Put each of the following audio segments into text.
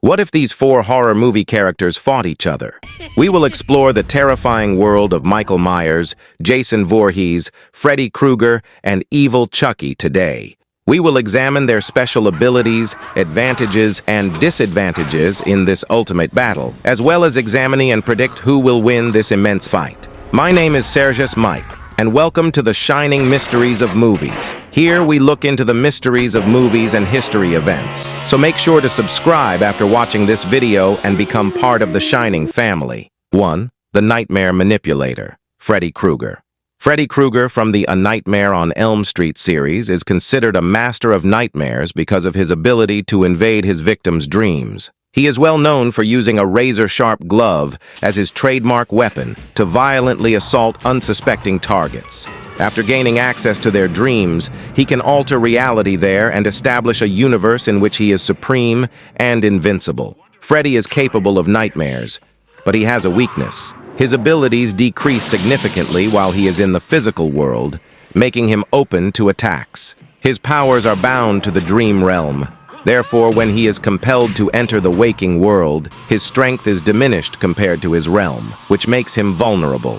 What if these four horror movie characters fought each other? We will explore the terrifying world of Michael Myers, Jason Voorhees, Freddy Krueger, and evil Chucky today. We will examine their special abilities, advantages, and disadvantages in this ultimate battle, as well as examining and predict who will win this immense fight. My name is Sergius Mike, and welcome to the Shining Mysteries of Movies. Here we look into the mysteries of movies and history events. So make sure to subscribe after watching this video and become part of the Shining family. 1. The Nightmare Manipulator, Freddy Krueger. Freddy Krueger from the A Nightmare on Elm Street series is considered a master of nightmares because of his ability to invade his victims' dreams. He is well known for using a razor-sharp glove as his trademark weapon to violently assault unsuspecting targets. After gaining access to their dreams, he can alter reality there and establish a universe in which he is supreme and invincible. Freddy is capable of nightmares, but he has a weakness. His abilities decrease significantly while he is in the physical world, making him open to attacks. His powers are bound to the dream realm. Therefore, when he is compelled to enter the waking world, his strength is diminished compared to his realm, which makes him vulnerable.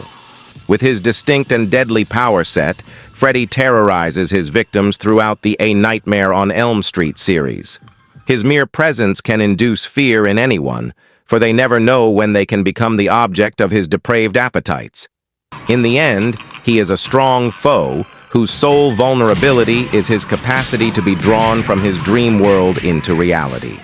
With his distinct and deadly power set, Freddy terrorizes his victims throughout the A Nightmare on Elm Street series. His mere presence can induce fear in anyone, for they never know when they can become the object of his depraved appetites. In the end, he is a strong foe whose sole vulnerability is his capacity to be drawn from his dream world into reality.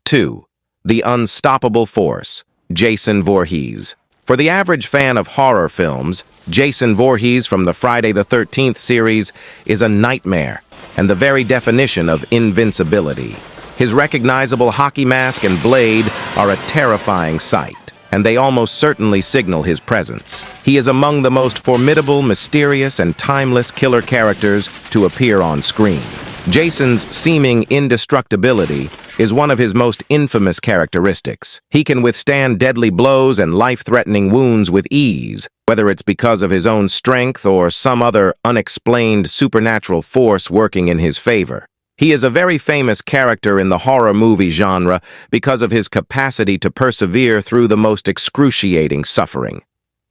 2. The Unstoppable Force, Jason Voorhees. For the average fan of horror films, Jason Voorhees from the Friday the 13th series is a nightmare and the very definition of invincibility. His recognizable hockey mask and blade are a terrifying sight, and they almost certainly signal his presence. He is among the most formidable, mysterious, and timeless killer characters to appear on screen. Jason's seeming indestructibility is one of his most infamous characteristics. He can withstand deadly blows and life-threatening wounds with ease, whether it's because of his own strength or some other unexplained supernatural force working in his favor. He is a very famous character in the horror movie genre because of his capacity to persevere through the most excruciating suffering.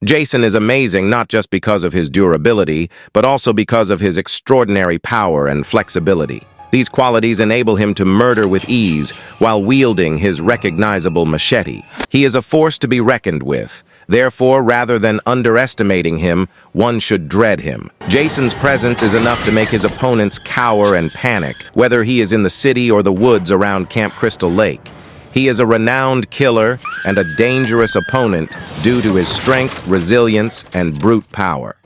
Jason is amazing not just because of his durability, but also because of his extraordinary power and flexibility. These qualities enable him to murder with ease while wielding his recognizable machete. He is a force to be reckoned with. Therefore, rather than underestimating him, one should dread him. Jason's presence is enough to make his opponents cower and panic, whether he is in the city or the woods around Camp Crystal Lake. He is a renowned killer and a dangerous opponent due to his strength, resilience, and brute power.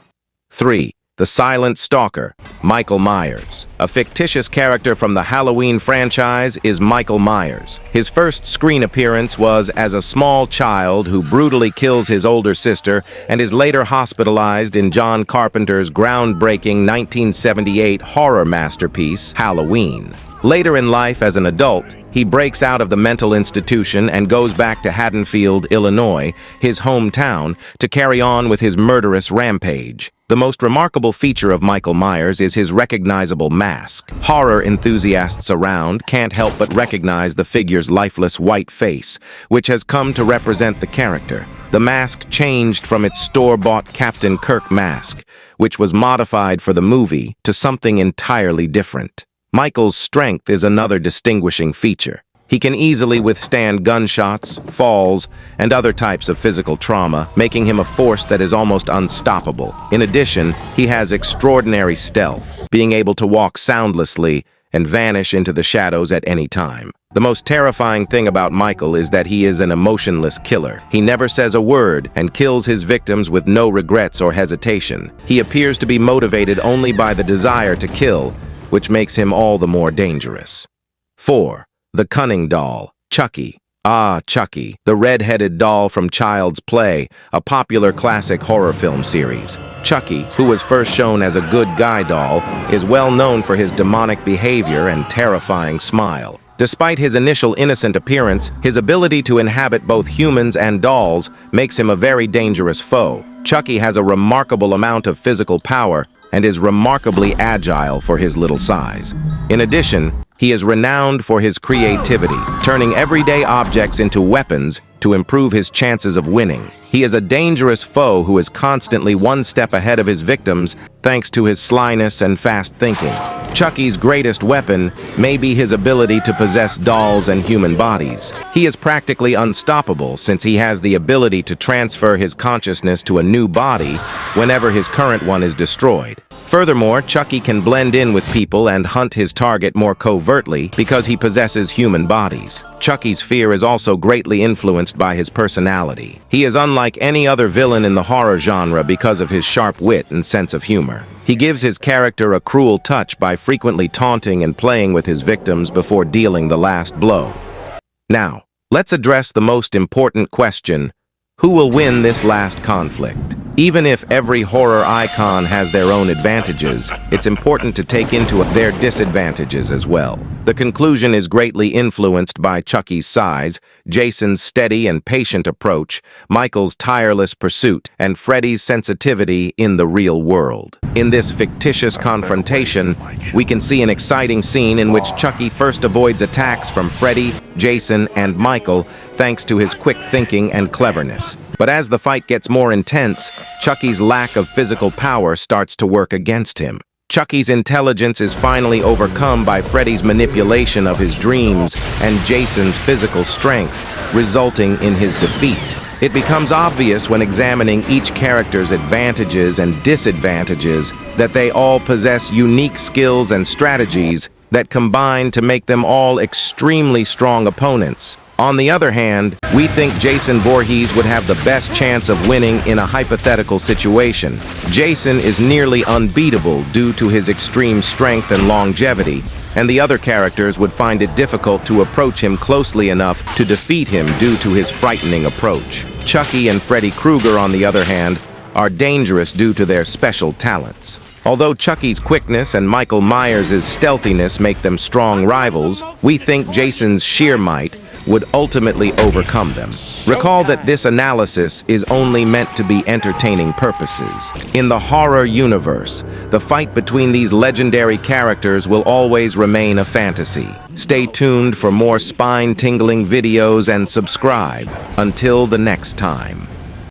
3. The Silent Stalker, Michael Myers. A fictitious character from the Halloween franchise is Michael Myers. His first screen appearance was as a small child who brutally kills his older sister and is later hospitalized in John Carpenter's groundbreaking 1978 horror masterpiece, Halloween. Later in life, as an adult, he breaks out of the mental institution and goes back to Haddonfield, Illinois, his hometown, to carry on with his murderous rampage. The most remarkable feature of Michael Myers is his recognizable mask. Horror enthusiasts around can't help but recognize the figure's lifeless white face, which has come to represent the character. The mask changed from its store-bought Captain Kirk mask, which was modified for the movie, to something entirely different. Michael's strength is another distinguishing feature. He can easily withstand gunshots, falls, and other types of physical trauma, making him a force that is almost unstoppable. In addition, he has extraordinary stealth, being able to walk soundlessly and vanish into the shadows at any time. The most terrifying thing about Michael is that he is an emotionless killer. He never says a word and kills his victims with no regrets or hesitation. He appears to be motivated only by the desire to kill, which makes him all the more dangerous. 4. The Cunning Doll, Chucky. Chucky, the red-headed doll from Child's Play, a popular classic horror film series. Chucky, who was first shown as a good guy doll, is well known for his demonic behavior and terrifying smile. Despite his initial innocent appearance, his ability to inhabit both humans and dolls makes him a very dangerous foe. Chucky has a remarkable amount of physical power and is remarkably agile for his little size. In addition, He is renowned for his creativity, turning everyday objects into weapons to improve his chances of winning. He is a dangerous foe who is constantly one step ahead of his victims thanks to his slyness and fast thinking. Chucky's greatest weapon may be his ability to possess dolls and human bodies. He is practically unstoppable since he has the ability to transfer his consciousness to a new body whenever his current one is destroyed. Furthermore, Chucky can blend in with people and hunt his target more covertly because he possesses human bodies. Chucky's fear is also greatly influenced by his personality. He is unlike any other villain in the horror genre because of his sharp wit and sense of humor. He gives his character a cruel touch by frequently taunting and playing with his victims before dealing the last blow. Now, let's address the most important question: who will win this last conflict? Even if every horror icon has their own advantages, it's important to take into their disadvantages as well. The conclusion is greatly influenced by Chucky's size, Jason's steady and patient approach, Michael's tireless pursuit, and Freddy's sensitivity in the real world. In this fictitious confrontation, we can see an exciting scene in which Chucky first avoids attacks from Freddy, Jason, and Michael thanks to his quick thinking and cleverness. But as the fight gets more intense, Chucky's lack of physical power starts to work against him. Chucky's intelligence is finally overcome by Freddy's manipulation of his dreams and Jason's physical strength, resulting in his defeat. It becomes obvious when examining each character's advantages and disadvantages that they all possess unique skills and strategies that combine to make them all extremely strong opponents. On the other hand, we think Jason Voorhees would have the best chance of winning in a hypothetical situation. Jason is nearly unbeatable due to his extreme strength and longevity, and the other characters would find it difficult to approach him closely enough to defeat him due to his frightening approach. Chucky and Freddy Krueger, on the other hand, are dangerous due to their special talents. Although Chucky's quickness and Michael Myers' stealthiness make them strong rivals, we think Jason's sheer might would ultimately overcome them. Recall that this analysis is only meant to be entertaining purposes. In the horror universe, the fight between these legendary characters will always remain a fantasy. Stay tuned for more spine-tingling videos and subscribe. Until the next time.